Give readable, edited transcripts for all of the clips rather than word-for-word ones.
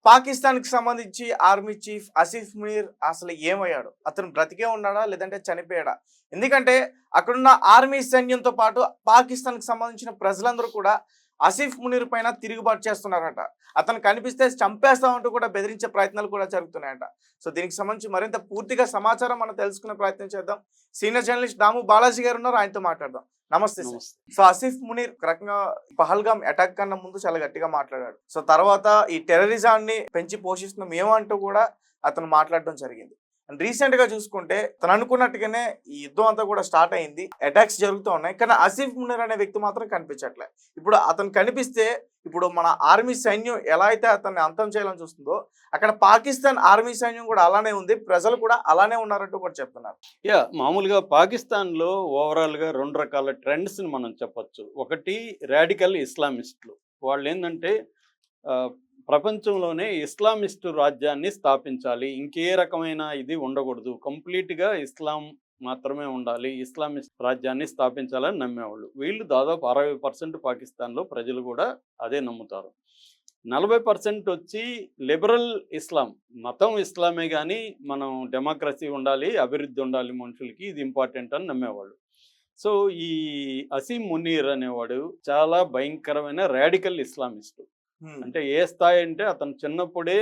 పాకిస్తాన్‌కి సంబంధించి army chief Asif Munir అసలు ఏమయ్యాడు? అతను బ్రతికే ఉన్నాడా? లేదంటే చనిపోయాడా? ఎందుకంటే అక్కడున్న ఆర్మీ సైన్యంతో పాటు పాకిస్తాన్‌కి సంబంధించిన ప్రజలందరూ కూడా ఆసిఫ్ మునీర్ పైన తిరుగుబాటు చేస్తున్నారట. అతను కనిపిస్తే చంపేస్తామంటూ కూడా బెదిరించే ప్రయత్నాలు కూడా జరుగుతున్నాయట. సో దీనికి సంబంధించి మరింత పూర్తిగా సమాచారం మనం తెలుసుకునే ప్రయత్నం చేద్దాం. సీనియర్ జర్నలిస్ట్ దాము బాలాజీ గారు ఉన్నారు. ఆయనతో మాట్లాడదాం. నమస్తే సార్. నమస్తే. సో ఆసిఫ్ మునీర్ ఒక రకంగా పహల్గామ్ అటాక్ కన్నా ముందు చాలా గట్టిగా మాట్లాడాడు. సో తర్వాత ఈ టెర్రరిజాన్ని పెంచి పోషిస్తున్నాం ఏమంటూ కూడా అతను మాట్లాడడం జరిగింది. అండ్ రీసెంట్ గా చూసుకుంటే తను అనుకున్నట్టుగానే ఈ యుద్ధం అంతా కూడా స్టార్ట్ అయింది. అటాక్స్ జరుగుతూ ఉన్నాయి. కానీ ఆసిఫ్ మునీర్ అనే వ్యక్తి మాత్రం కనిపించట్లే. ఇప్పుడు అతను కనిపిస్తే ఇప్పుడు మన ఆర్మీ సైన్యం ఎలా అయితే అతన్ని అంతం చేయాలని చూస్తుందో అక్కడ పాకిస్తాన్ ఆర్మీ సైన్యం కూడా అలానే ఉంది. ప్రజలు కూడా అలానే ఉన్నారంటూ కూడా చెప్తున్నారు. మామూలుగా పాకిస్తాన్‌లో ఓవరాల్‌గా 2 రకాల ట్రెండ్స్‌ని మనం చెప్పొచ్చు. ఒకటి రాడికల్ ఇస్లామిస్టులు. వాళ్ళేందంటే ప్రపంచంలోనే ఇస్లామిస్టు రాజ్యాన్ని స్థాపించాలి. ఇంకే రకమైన ఇది ఉండకూడదు. కంప్లీట్‌గా ఇస్లాం మాత్రమే ఉండాలి. ఇస్లామిస్ట్ రాజ్యాన్ని స్థాపించాలని నమ్మేవాళ్ళు. వీళ్ళు దాదాపు 60% పాకిస్తాన్‌లో ప్రజలు కూడా అదే నమ్ముతారు. 40% వచ్చి లిబరల్ ఇస్లాం. మతం ఇస్లామే గానీ మనం డెమోక్రసీ ఉండాలి, అభివృద్ధి ఉండాలి మనుషులకి, ఇది ఇంపార్టెంట్ అని నమ్మేవాళ్ళు. సో ఈ అసీం మునీర్ అనేవాడు చాలా భయంకరమైన రాడికల్ ఇస్లామిస్టు. అంటే ఏ స్థాయి అంటే అతను చిన్నప్పుడే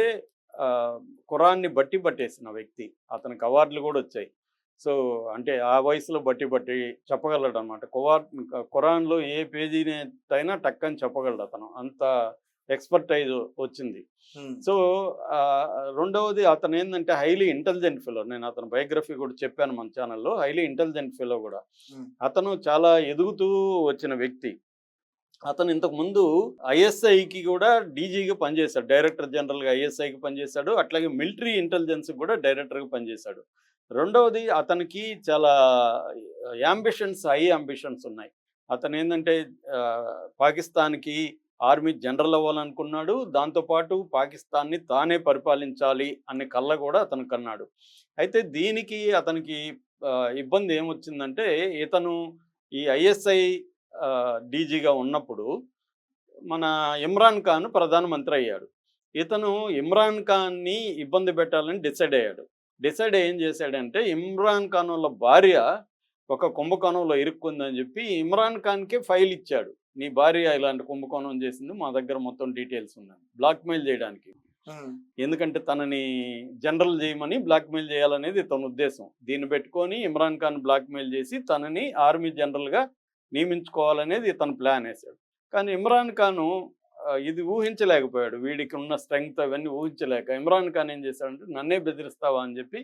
ఖురాన్ని పట్టేసిన వ్యక్తి. అతనికి అవార్డులు కూడా వచ్చాయి. సో అంటే ఆ వయసులో బట్టి చెప్పగలడు అనమాట. ఖురాన్లో ఏ పేజీని అయినా టక్కని చెప్పగలడు అతను. అంత ఎక్స్పర్టైజ్ వచ్చింది. సో రెండవది అతను ఏంటంటే హైలీ ఇంటెలిజెంట్ ఫెలో. నేను అతని బయోగ్రఫీ కూడా చెప్పాను మన ఛానల్లో. హైలీ ఇంటెలిజెంట్ ఫెలో కూడా. అతను చాలా ఎదుగుతూ వచ్చిన వ్యక్తి. అతను ఇంతకుముందు ఐఎస్ఐకి కూడా డీజీగా పనిచేశాడు. డైరెక్టర్ జనరల్గా ఐఎస్ఐకి పనిచేశాడు. అట్లాగే మిలిటరీ ఇంటెలిజెన్స్కి కూడా డైరెక్టర్గా పనిచేశాడు. రెండవది అతనికి చాలా హై అంబిషన్స్ ఉన్నాయి. అతను ఏంటంటే పాకిస్తాన్కి ఆర్మీ జనరల్ అవ్వాలనుకున్నాడు. దాంతోపాటు పాకిస్తాన్ని తానే పరిపాలించాలి అనే కళ్ళ కూడా అతను కన్నాడు. అయితే దీనికి అతనికి ఇబ్బంది ఏమొచ్చిందంటే ఇతను ఈ ఐఎస్ఐ డీజీగా ఉన్నప్పుడు మన ఇమ్రాన్ ఖాన్ ప్రధానమంత్రి అయ్యాడు. ఇతను ఇమ్రాన్ ఖాన్ని ఇబ్బంది పెట్టాలని డిసైడ్ ఏం చేశాడంటే ఇమ్రాన్ ఖాన్ వాళ్ళ భార్య ఒక కుంభకోణంలో ఇరుక్కుందని చెప్పి ఇమ్రాన్ ఖాన్కే ఫైల్ ఇచ్చాడు. నీ భార్య ఇలాంటి కుంభకోణం చేసింది, మా దగ్గర మొత్తం డీటెయిల్స్ ఉన్నాయి, బ్లాక్మెయిల్ చేయడానికి. ఎందుకంటే తనని జనరల్ చేయమని బ్లాక్మెయిల్ చేయాలనేది తన ఉద్దేశం. దీన్ని పెట్టుకొని ఇమ్రాన్ ఖాన్ బ్లాక్మెయిల్ చేసి తనని ఆర్మీ జనరల్గా నియమించుకోవాలనేది తన ప్లాన్ వేశాడు. కానీ ఇమ్రాన్ ఖాను ఇది ఊహించలేకపోయాడు. వీడికి ఉన్న స్ట్రెంగ్త్ అవన్నీ ఊహించలేక ఇమ్రాన్ ఖాన్ ఏం చేశాడంటే నన్నే బెదిరిస్తావా అని చెప్పి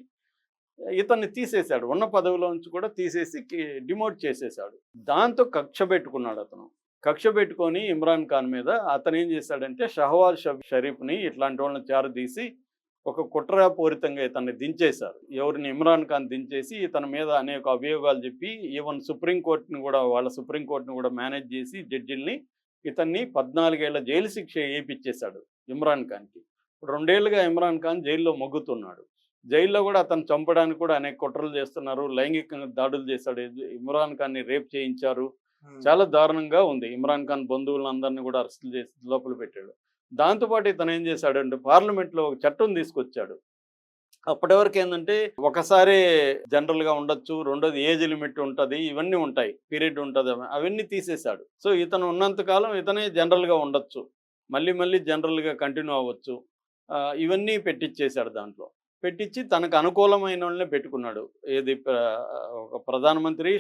ఇతన్ని తీసేశాడు. ఉన్న పదవిలో నుంచి కూడా తీసేసి డిమోట్ చేసేశాడు. దాంతో కక్ష పెట్టుకొని ఇమ్రాన్ ఖాన్ మీద అతను ఏం చేశాడంటే షహబాజ్ షరీఫ్ని ఇట్లాంటి వాళ్ళని చేరదీసి ఒక కుట్రపూరితంగా ఇతన్ని దించేశారు. ఎవరిని ఇమ్రాన్ ఖాన్ దించేసి ఇతని మీద అనేక అభియోగాలు చెప్పి ఈవెన్ సుప్రీంకోర్టుని కూడా మేనేజ్ చేసి జడ్జిల్ని ఇతన్ని 14 ఏళ్ల జైలు శిక్ష వేయించేశాడు ఇమ్రాన్ ఖాన్కి. ఇప్పుడు 2 ఏళ్లుగా ఇమ్రాన్ ఖాన్ జైల్లో మొగ్గుతున్నాడు. జైల్లో కూడా అతను చంపడానికి కూడా అనేక కుట్రలు చేస్తున్నారు. లైంగికంగా దాడులు చేశాడు. ఇమ్రాన్ ఖాన్ని రేప్ చేయించారు. చాలా దారుణంగా ఉంది. ఇమ్రాన్ ఖాన్ బంధువులందరినీ కూడా అరెస్టులు చేసి లోపల పెట్టాడు. దాంతోపాటు ఇతను ఏం చేశాడంటే పార్లమెంట్లో ఒక చట్టం తీసుకొచ్చాడు. అప్పటి వరకు ఏంటంటే ఒకసారి జనరల్గా ఉండొచ్చు, రెండోది ఏజ్ లిమిట్ ఉంటుంది, ఇవన్నీ ఉంటాయి, పీరియడ్ ఉంటుంది, అవన్నీ తీసేశాడు. సో ఇతను ఉన్నంతకాలం ఇతనే జనరల్గా ఉండొచ్చు, మళ్ళీ జనరల్గా కంటిన్యూ అవ్వచ్చు, ఇవన్నీ పెట్టించేశాడు. దాంట్లో పెట్టించి తనకు అనుకూలమైన వాళ్ళనే పెట్టుకున్నాడు. ఏది ఒక ప్రధానమంత్రి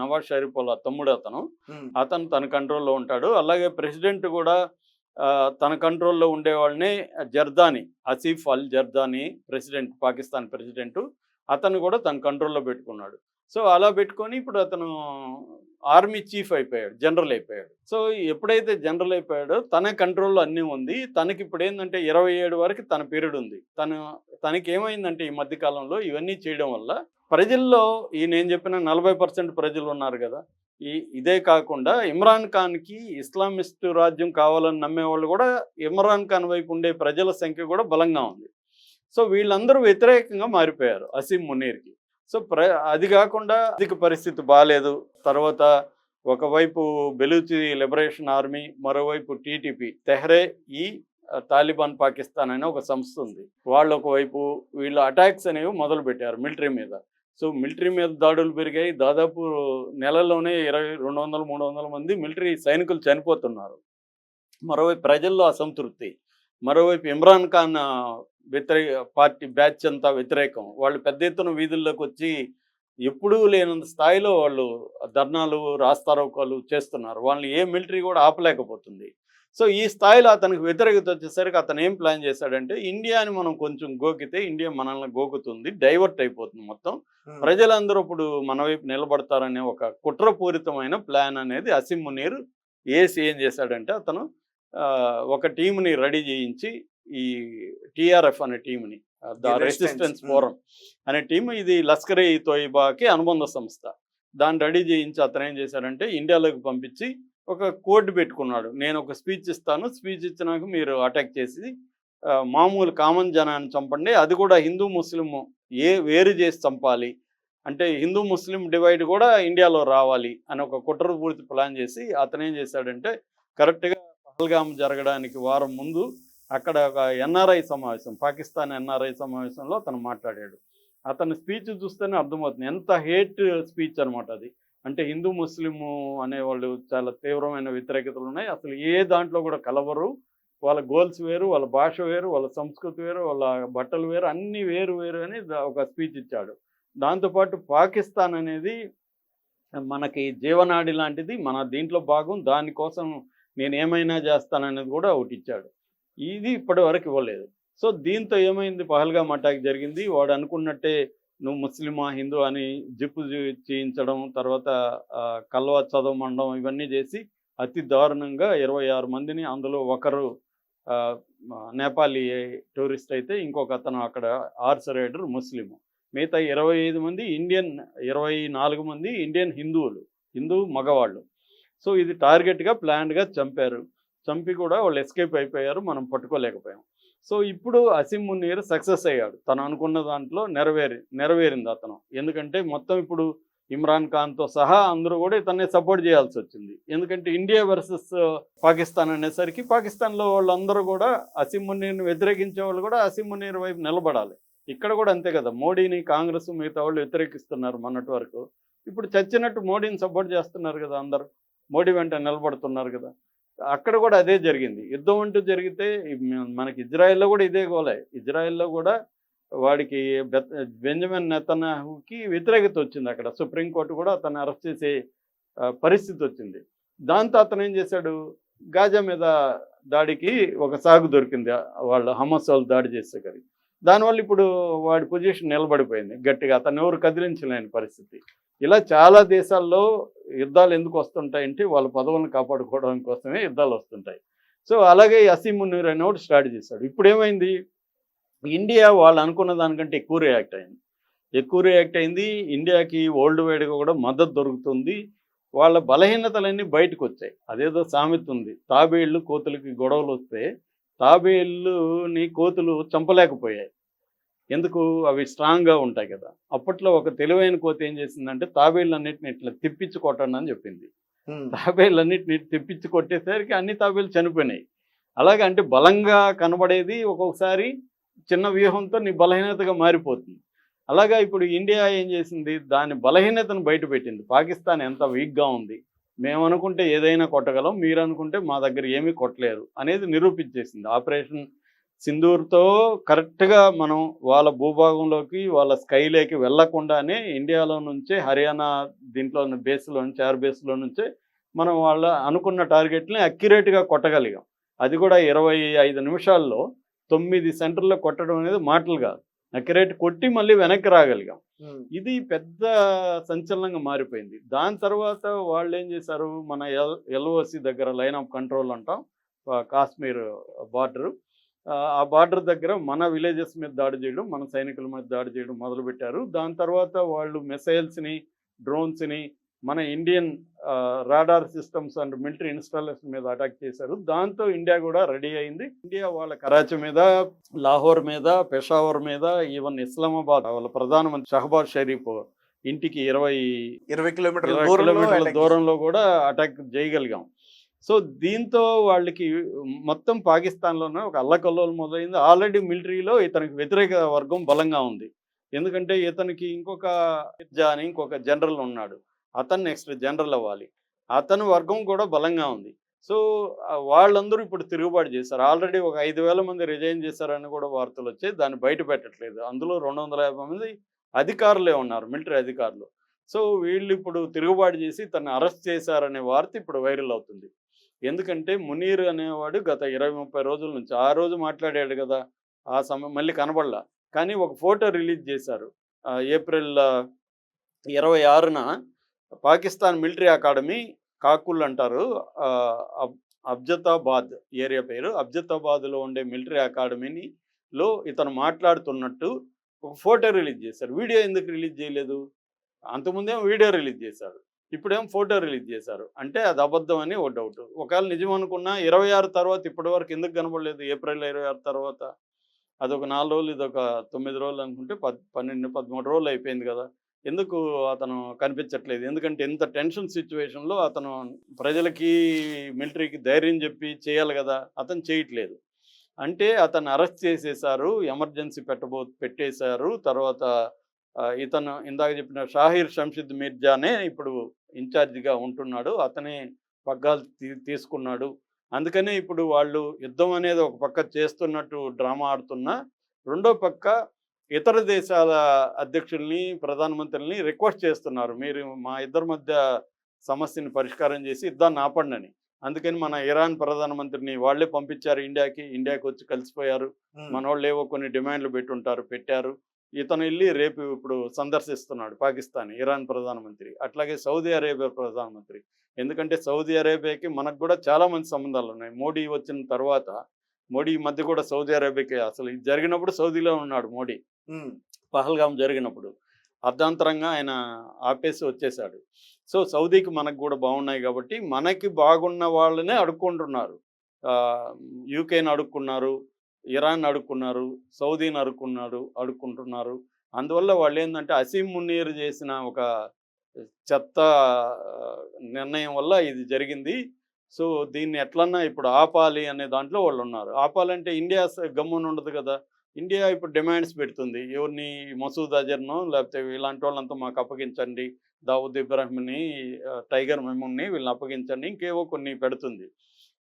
నవాజ్ షరీఫ్ వాళ్ళ తమ్ముడు అతను తన కంట్రోల్లో ఉంటాడు. అలాగే ప్రెసిడెంట్ కూడా తన కంట్రోల్లో ఉండేవాళ్ళనే ఆసిఫ్ అల్ జర్దానీ ప్రెసిడెంట్, పాకిస్తాన్ ప్రెసిడెంట్, అతను కూడా తన కంట్రోల్లో పెట్టుకున్నాడు. సో అలా పెట్టుకొని ఇప్పుడు అతను ఆర్మీ చీఫ్ అయిపోయాడు, జనరల్ అయిపోయాడు. సో ఎప్పుడైతే జనరల్ అయిపోయాడో తన కంట్రోల్లో అన్నీ ఉంది. తనకి ఇప్పుడు ఏంటంటే 27 వరకు తన పీరియడ్ ఉంది. తనకి ఏమైందంటే ఈ మధ్యకాలంలో ఇవన్నీ చేయడం వల్ల ప్రజల్లో నేను చెప్పిన 40% ప్రజలు ఉన్నారు కదా, ఇదే కాకుండా ఇమ్రాన్ ఖాన్కి ఇస్లామిస్ట్ రాజ్యం కావాలని నమ్మేవాళ్ళు కూడా ఇమ్రాన్ ఖాన్ వైపు ఉండే ప్రజల సంఖ్య కూడా బలంగా ఉంది. సో వీళ్ళందరూ వ్యతిరేకంగా మారిపోయారు అసీం మునీర్కి. సో అది కాకుండా ఆర్థిక పరిస్థితి బాగాలేదు. తర్వాత ఒకవైపు బెలూచి లిబరేషన్ ఆర్మీ, మరోవైపు టీటీపీ తెహ్రే ఈ తాలిబాన్ పాకిస్తాన్ అనే ఒక సంస్థ ఉంది. వాళ్ళు ఒకవైపు వీళ్ళు అటాక్స్ అనేవి మొదలు పెట్టారు మిలిటరీ మీద. సో మిలిటరీ మీద దాడులు పెరిగాయి. దాదాపు నెలలోనే 200-300 మంది మిలిటరీ సైనికులు చనిపోతున్నారు. మరోవైపు ప్రజల్లో అసంతృప్తి, మరోవైపు ఇమ్రాన్ ఖాన్ పార్టీ బ్యాచ్ అంతా వ్యతిరేకం. వాళ్ళు పెద్ద ఎత్తున వీధుల్లోకి వచ్చి ఎప్పుడూ లేనంత స్థాయిలో వాళ్ళు ధర్నాలు, రాస్తారోకోలు చేస్తున్నారు. వాళ్ళని ఏ మిలిటరీ కూడా ఆపలేకపోతుంది. సో ఈ స్థాయిలో అతనికి వ్యతిరేకత వచ్చేసరికి అతను ఏం ప్లాన్ చేశాడంటే, ఇండియాని మనం కొంచెం గోకితే ఇండియా మనల్ని గోకుతుంది, డైవర్ట్ అయిపోతుంది మొత్తం, ప్రజలందరూ ఇప్పుడు మన వైపు నిలబడతారనే ఒక కుట్రపూరితమైన ప్లాన్ అనేది అసీం మునీర్ ఏం చేశాడంటే, అతను ఒక టీంని రెడీ చేయించి ఈ టీఆర్ఎఫ్ అనే టీంని, ద రెసిస్టెన్స్ ఫోరం అనే టీం, ఇది లష్కర్ ఈ తోయిబాకి అనుబంధ సంస్థ, దాన్ని రెడీ చేయించి అతను ఏం చేశాడంటే ఇండియాలోకి పంపించి ఒక కోడ్ పెట్టుకున్నాడు. నేను ఒక స్పీచ్ ఇస్తాను, స్పీచ్ ఇచ్చినాక మీరు అటాక్ చేసి మామూలు కామన్ జనాన్ని చంపండి, అది కూడా హిందూ ముస్లిం వేరు చేసి చంపాలి, అంటే హిందూ ముస్లిం డివైడ్ కూడా ఇండియాలో రావాలి అని ఒక కుట్రపూరిత ప్లాన్ చేసి అతను ఏం చేశాడంటే, కరెక్ట్గా పహల్గామ్ జరగడానికి వారం ముందు అక్కడ ఒక ఎన్ఆర్ఐ సమావేశం, పాకిస్తాన్ ఎన్ఆర్ఐ సమావేశంలో అతను మాట్లాడాడు. అతని స్పీచ్ చూస్తేనే అర్థమవుతుంది ఎంత హేట్ స్పీచ్ అనమాట అది. అంటే హిందూ ముస్లిము అనేవాళ్ళు చాలా తీవ్రమైన వ్యతిరేకతలు ఉన్నాయి, అసలు ఏ దాంట్లో కూడా కలవరు, వాళ్ళ గోల్స్ వేరు, వాళ్ళ భాష వేరు, వాళ్ళ సంస్కృతి వేరు, వాళ్ళ బట్టలు వేరు, అన్నీ వేరు వేరు అని ఒక స్పీచ్ ఇచ్చాడు. దాంతోపాటు పాకిస్తాన్ అనేది మనకి జీవనాడి లాంటిది, మన దీంట్లో భాగం, దానికోసం నేను ఏమైనా చేస్తాననేది కూడా ఒకటి ఇచ్చాడు. ఇది ఇప్పటి వరకు ఇవ్వలేదు. సో దీంతో ఏమైంది, పహల్గామ్ అటాక్ జరిగింది. వాడు అనుకున్నట్టే నువ్వు ముస్లిమా హిందూ అని జిప్పు చేయించడం, తర్వాత కల్వా చదవమండం, ఇవన్నీ చేసి అతి దారుణంగా 26 మందిని, అందులో ఒకరు నేపాలీ టూరిస్ట్ అయితే ఇంకొక అతను అక్కడ హార్స్ రైడర్ ముస్లిము, మిగతా 25 మంది ఇండియన్, 24 మంది ఇండియన్ హిందూ మగవాళ్ళు. సో ఇది టార్గెట్గా ప్లాన్డ్గా చంపారు. చంపి కూడా వాళ్ళు ఎస్కేప్ అయిపోయారు, మనం పట్టుకోలేకపోయాం. సో ఇప్పుడు అసీం మునీర్ సక్సెస్ అయ్యాడు, తను అనుకున్న దాంట్లో నెరవేరింది అతను. ఎందుకంటే మొత్తం ఇప్పుడు ఇమ్రాన్ ఖాన్తో సహా అందరూ కూడా ఇతన్ని సపోర్ట్ చేయాల్సి వచ్చింది. ఎందుకంటే ఇండియా వర్సెస్ పాకిస్తాన్ అనేసరికి పాకిస్తాన్లో వాళ్ళందరూ కూడా అసీం మునీర్ని వ్యతిరేకించే వాళ్ళు కూడా అసీం మునీర్ వైపు నిలబడాలి. ఇక్కడ కూడా అంతే కదా, మోడీని కాంగ్రెస్ మిగతా వాళ్ళు వ్యతిరేకిస్తున్నారు మొన్నటి వరకు, ఇప్పుడు చచ్చినట్టు మోడీని సపోర్ట్ చేస్తున్నారు కదా, అందరూ మోడీ వెంట నిలబడుతున్నారు కదా. అక్కడ కూడా అదే జరిగింది. యుద్ధం అంటూ జరిగితే మనకి ఇజ్రాయెల్లో కూడా ఇదే గోలే. ఇజ్రాయెల్లో కూడా వాడికి బెంజమిన్ నెతన్యాహుకి వ్యతిరేకత వచ్చింది. అక్కడ సుప్రీంకోర్టు కూడా అతన్ని అరెస్ట్ చేసే పరిస్థితి వచ్చింది. దాంతో అతను ఏం చేశాడు, గాజా మీద దాడికి ఒక సాగు దొరికింది, వాళ్ళు హమాస్ వాళ్ళు దాడి చేసేసరికి. దానివల్ల ఇప్పుడు వాడి పొజిషన్ నిలబడిపోయింది గట్టిగా, అతను ఎవరు కదిలించలేని పరిస్థితి. ఇలా చాలా దేశాల్లో యుద్ధాలు ఎందుకు వస్తుంటాయంటే వాళ్ళ పదవులను కాపాడుకోవడం కోసమే యుద్ధాలు వస్తుంటాయి. సో అలాగే అసీం మునీర్ అనేవాడు స్టార్ట్ చేశాడు. ఇప్పుడు ఏమైంది, ఇండియా వాళ్ళు అనుకున్న దానికంటే ఎక్కువ రియాక్ట్ అయింది. ఇండియాకి వరల్డ్ వైడ్గా కూడా మద్దతు దొరుకుతుంది. వాళ్ళ బలహీనతలన్నీ బయటకు వచ్చాయి. అదేదో సామెత ఉంది, తాబేళ్ళు కోతులకి గొడవలు వస్తే తాబేళ్ళుని కోతులు చంపలేకపోయాయి. ఎందుకు, అవి స్ట్రాంగ్గా ఉంటాయి కదా. అప్పట్లో ఒక తెలివైన కోతి ఏం చేసిందంటే తాబేళ్ళన్నిటిని ఇట్లా తిప్పించి కొట్టండి అని చెప్పింది. తాబేళ్ళన్నిటిని తిప్పించి కొట్టేసరికి అన్ని తాబేళ్ళు చనిపోయినాయి. అలాగే అంటే బలంగా కనబడేది ఒక్కొక్కసారి చిన్న వ్యూహంతో నీ బలహీనతగా మారిపోతుంది. అలాగా ఇప్పుడు ఇండియా ఏం చేసింది, దాని బలహీనతను బయటపెట్టింది. పాకిస్తాన్ ఎంత వీక్గా ఉంది, మేము అనుకుంటే ఏదైనా కొట్టగలం, మీరు అనుకుంటే మా దగ్గర ఏమీ కొట్టలేరు అనేది నిరూపించేసింది. ఆపరేషన్ సింధూర్తో కరెక్ట్గా మనం వాళ్ళ భూభాగంలోకి, వాళ్ళ స్కైలోకి వెళ్లకుండానే ఇండియాలో నుంచే, హర్యానా దీంట్లో బేస్లో నుంచి, ఎయిర్ బేస్లో నుంచే మనం వాళ్ళ అనుకున్న టార్గెట్ని అక్యురేట్గా కొట్టగలిగాం. అది కూడా 25 నిమిషాల్లో 9 సెంటర్లో కొట్టడం అనేది మాటలు కాదు, అక్యురేట్ కొట్టి మళ్ళీ వెనక్కి రాగలిగాం. ఇది పెద్ద సంచలనంగా మారిపోయింది. దాని తర్వాత వాళ్ళు ఏం చేశారు, మన ఎల్ఓసి దగ్గర లైన్ ఆఫ్ కంట్రోల్ అంటాం, కాశ్మీర్ బార్డరు, ఆ బార్డర్ దగ్గర మన విలేజెస్ మీద దాడి చేయడం, మన సైనికుల మీద దాడి చేయడం మొదలుపెట్టారు. దాని తర్వాత వాళ్ళు మిసైల్స్ని, డ్రోన్స్ని, మన Indian radar systems and military installation మీద అటాక్ చేశారు. దాంతో ఇండియా కూడా రెడీ అయింది. ఇండియా వాళ్ళ కరాచీ మీద, లాహోర్ మీద, పెషావర్ మీద, ఈవెన్ ఇస్లామాబాద్ వాళ్ళ ప్రధానమంత్రి షహబాజ్ షరీఫ్ ఇంటికి 20 కిలోమీటర్ల దూరంలో కూడా అటాక్ చేయగలిగాం. సో దీంతో వాళ్ళకి మొత్తం పాకిస్తాన్లోనే ఒక అల్లకల్లోలు మొదలైంది. ఆల్రెడీ మిలిటరీలో ఇతనికి వ్యతిరేక వర్గం బలంగా ఉంది. ఎందుకంటే ఇతనికి ఇంకొక మిర్జా అని ఇంకొక జనరల్ ఉన్నాడు. అతను నెక్స్ట్ జనరల్ అవ్వాలి. అతని వర్గం కూడా బలంగా ఉంది. సో వాళ్ళందరూ ఇప్పుడు తిరుగుబాటు చేశారు. ఆల్రెడీ ఒక 5,000 మంది రిజైన్ చేశారని కూడా వార్తలు వచ్చాయి. దాన్ని బయట పెట్టట్లేదు. అందులో 250 మంది అధికారులే ఉన్నారు, మిలిటరీ అధికారులు. సో వీళ్ళు ఇప్పుడు తిరుగుబాటు చేసి తనని అరెస్ట్ చేశారనే వార్త ఇప్పుడు వైరల్ అవుతుంది. ఎందుకంటే మునీర్ అనేవాడు గత 20-30 రోజుల నుంచి ఆ రోజు మాట్లాడాడు కదా, ఆ సమయం మళ్ళీ కనబడలా. కానీ ఒక ఫోటో రిలీజ్ చేశారు. ఏప్రిల్ 26న పాకిస్తాన్ మిలిటరీ అకాడమీ, కాకుల్ అంటారు, అబ్జతాబాద్ ఏరియా పేరు. అబ్జతాబాద్లో ఉండే మిలిటరీ అకాడమీలో ఇతను మాట్లాడుతున్నట్టు ఒక ఫోటో రిలీజ్ చేశారు. వీడియో ఎందుకు రిలీజ్ చేయలేదు? అంతకుముందేమో వీడియో రిలీజ్ చేశారు, ఇప్పుడేమో ఫోటో రిలీజ్ చేశారు. అంటే అది అబద్ధం అని ఒక డౌట్. ఒకవేళ నిజం అనుకున్నా 26 తర్వాత ఇప్పటి వరకు ఎందుకు కనబడలేదు? ఏప్రిల్ 26 తర్వాత అదొక 4 రోజులు, ఇదొక 9 రోజులు అనుకుంటే 12, 13 రోజులు అయిపోయింది కదా. ఎందుకు అతను కనిపించట్లేదు? ఎందుకంటే ఇంత టెన్షన్ సిచ్యువేషన్లో అతను ప్రజలకి మిలిటరీకి ధైర్యం చెప్పి చేయాలి కదా, అతను చేయట్లేదు. అంటే అతను అరెస్ట్ చేసేశారు, ఎమర్జెన్సీ పెట్టేశారు. తర్వాత ఇతను ఇందాక చెప్పిన షాహిర్ షంషద్ మిర్జానే ఇప్పుడు ఇన్ఛార్జిగా ఉంటున్నాడు. అతనే పగ్గాలు తీసుకున్నాడు. అందుకనే ఇప్పుడు వాళ్ళు యుద్ధం అనేది ఒక పక్క చేస్తున్నట్టు డ్రామా ఆడుతున్నా, రెండో పక్క ఇతర దేశాల అధ్యక్షుల్ని, ప్రధానమంత్రుల్ని రిక్వెస్ట్ చేస్తున్నారు, మీరు మా ఇద్దరి మధ్య సమస్యని పరిష్కారం చేసి యుద్ధాన్ని ఆపండి. అందుకని మన ఇరాన్ ప్రధానమంత్రిని వాళ్ళే పంపించారు ఇండియాకి వచ్చి కలిసిపోయారు. మన వాళ్ళు ఏవో కొన్ని డిమాండ్లు పెట్టారు. ఇతను వెళ్ళి రేపు ఇప్పుడు సందర్శిస్తున్నాడు పాకిస్తాన్, ఇరాన్ ప్రధానమంత్రి, అట్లాగే సౌదీ అరేబియా ప్రధానమంత్రి. ఎందుకంటే సౌదీ అరేబియాకి మనకు కూడా చాలా మంచి సంబంధాలు ఉన్నాయి. మోడీ వచ్చిన తర్వాత, మోడీ ఈ మధ్య కూడా సౌదీ అరేబియాకి, అసలు ఇది జరిగినప్పుడు సౌదీలో ఉన్నాడు మోడీ, పహల్గాం జరిగినప్పుడు అర్ధాంతరంగా ఆయన ఆపేసి వచ్చేసాడు. సో సౌదీకి మనకు కూడా బాగున్నాయి కాబట్టి మనకి బాగున్న వాళ్ళనే అడుక్కుంటున్నారు. యూకేని అడుక్కున్నారు, ఇరాన్ అడుక్కున్నారు, సౌదీని అడుక్కుంటున్నారు. అందువల్ల వాళ్ళు ఏంటంటే అసీం మునీర్ చేసిన ఒక చెత్త నిర్ణయం వల్ల ఇది జరిగింది. సో దీన్ని ఎట్లన్నా ఇప్పుడు ఆపాలి అనే దాంట్లో వాళ్ళు ఉన్నారు. ఆపాలంటే ఇండియా గమ్మున ఉండదు కదా. ఇండియా ఇప్పుడు డిమాండ్స్ పెడుతుంది. ఎవరిని? మసూద్ అజర్నో లేకపోతే ఇలాంటి వాళ్ళంతా మాకు అప్పగించండి, దావుద్ ఇబ్రాహింని, టైగర్ మెమూన్ని వీళ్ళని అప్పగించండి, ఇంకేవో కొన్ని పెడుతుంది.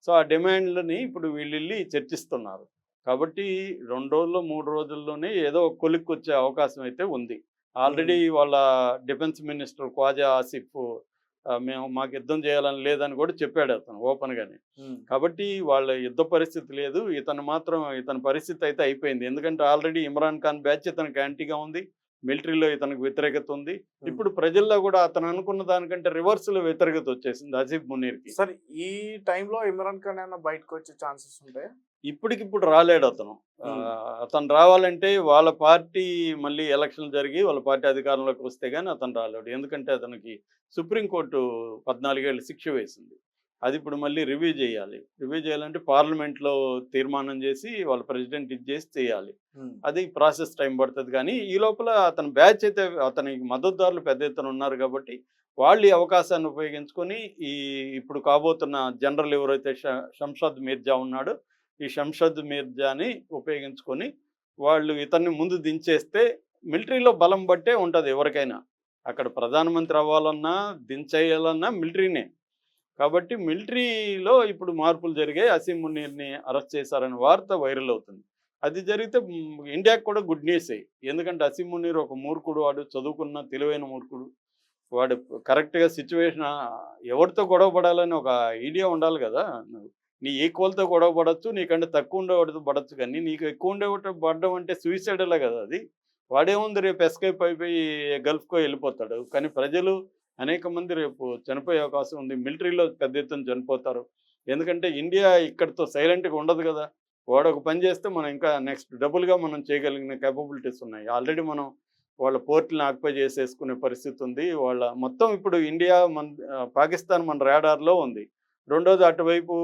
సో ఆ డిమాండ్లని ఇప్పుడు వీళ్ళు వెళ్ళి చర్చిస్తున్నారు. కాబట్టి 2 రోజుల్లో 3 రోజుల్లోనే ఏదో కొలిక్కి వచ్చే అవకాశం అయితే ఉంది. ఆల్రెడీ వాళ్ళ డిఫెన్స్ మినిస్టర్ ఖ్వాజా ఆసిఫ్ మాకు యుద్ధం చేయాలని లేదని కూడా చెప్పాడు అతను ఓపెన్గానే. కాబట్టి వాళ్ళ యుద్ధ పరిస్థితి లేదు. ఇతని పరిస్థితి అయితే అయిపోయింది. ఎందుకంటే ఆల్రెడీ ఇమ్రాన్ ఖాన్ బ్యాచ్ ఇతనికి యాంటీగా ఉంది, మిలిటరీలో ఇతనికి వ్యతిరేకత ఉంది. ఇప్పుడు ప్రజల్లో కూడా అతను అనుకున్న దానికంటే రివర్స్లో వ్యతిరేకత వచ్చేసింది ఆసిఫ్ మునీర్కి. సార్ ఈ టైంలో ఇమ్రాన్ ఖాన్ ఏమైనా బయటకు వచ్చే ఛాన్సెస్ ఉంటాయా? ఇప్పటికిప్పుడు రాలేడు అతను. అతను రావాలంటే వాళ్ళ పార్టీ మళ్ళీ ఎలక్షన్లు జరిగి వాళ్ళ పార్టీ అధికారంలోకి వస్తే కానీ అతను రాలేడు. ఎందుకంటే అతనికి సుప్రీంకోర్టు 14 ఏళ్ళు శిక్ష వేసింది. అది ఇప్పుడు మళ్ళీ రివ్యూ చేయాలంటే పార్లమెంట్లో తీర్మానం చేసి వాళ్ళ ప్రెసిడెంట్ చేసి చేయాలి. అది ప్రాసెస్ టైం పడుతుంది. కానీ ఈ లోపల అతని బ్యాచ్ అయితే, అతనికి మద్దతుదారులు పెద్ద ఎత్తున ఉన్నారు కాబట్టి వాళ్ళు ఈ అవకాశాన్ని ఉపయోగించుకొని ఇప్పుడు కాబోతున్న జనరల్ ఎవరైతే షంషద్ మిర్జా ఉన్నాడో, ఈ షంషద్ మిర్జాని ఉపయోగించుకొని వాళ్ళు ఇతన్ని ముందు దించేస్తే మిలిటరీలో బలం బట్టే ఉంటుంది ఎవరికైనా. అక్కడ ప్రధానమంత్రి అవ్వాలన్నా దించేయాలన్నా మిలిటరీనే. కాబట్టి మిలిటరీలో ఇప్పుడు మార్పులు జరిగాయి. అసీం మునీర్ని అరెస్ట్ చేశారనే వార్త వైరల్ అవుతుంది. అది జరిగితే ఇండియాకి కూడా గుడ్ న్యూసే. ఎందుకంటే అసీం మునీర్ ఒక మూర్ఖుడు, వాడు చదువుకున్న తెలివైన మూర్ఖుడు. వాడు కరెక్ట్గా సిచ్యువేషన్, ఎవరితో గొడవ పడాలని ఒక ఐడియా ఉండాలి కదా. నీ ఈక్వల్తో గొడవ పడవచ్చు, నీకంటే తక్కువ ఉండేవాడితో పడవచ్చు, కానీ నీకు ఎక్కువ ఉండేవాటి పడడం అంటే సూసైడలే కదా అది. వాడేముంది, రేపు ఎస్కేప్ అయిపోయి గల్ఫ్కో వెళ్ళిపోతాడు. కానీ ప్రజలు అనేక మంది రేపు చనిపోయే అవకాశం ఉంది. మిలిటరీలో పెద్ద ఎత్తున చనిపోతారు. ఎందుకంటే ఇండియా ఇక్కడితో సైలెంట్గా ఉండదు కదా. వాడు ఒక పని చేస్తే మనం ఇంకా నెక్స్ట్ డబుల్గా మనం చేయగలిగిన కేపబిలిటీస్ ఉన్నాయి. ఆల్రెడీ మనం వాళ్ళ పోర్టులను ఆక్యుపై చేసేసుకునే పరిస్థితి ఉంది. మొత్తం ఇప్పుడు ఇండియా పాకిస్తాన్ మన రాడార్లో ఉంది. రెండోది అటువైపు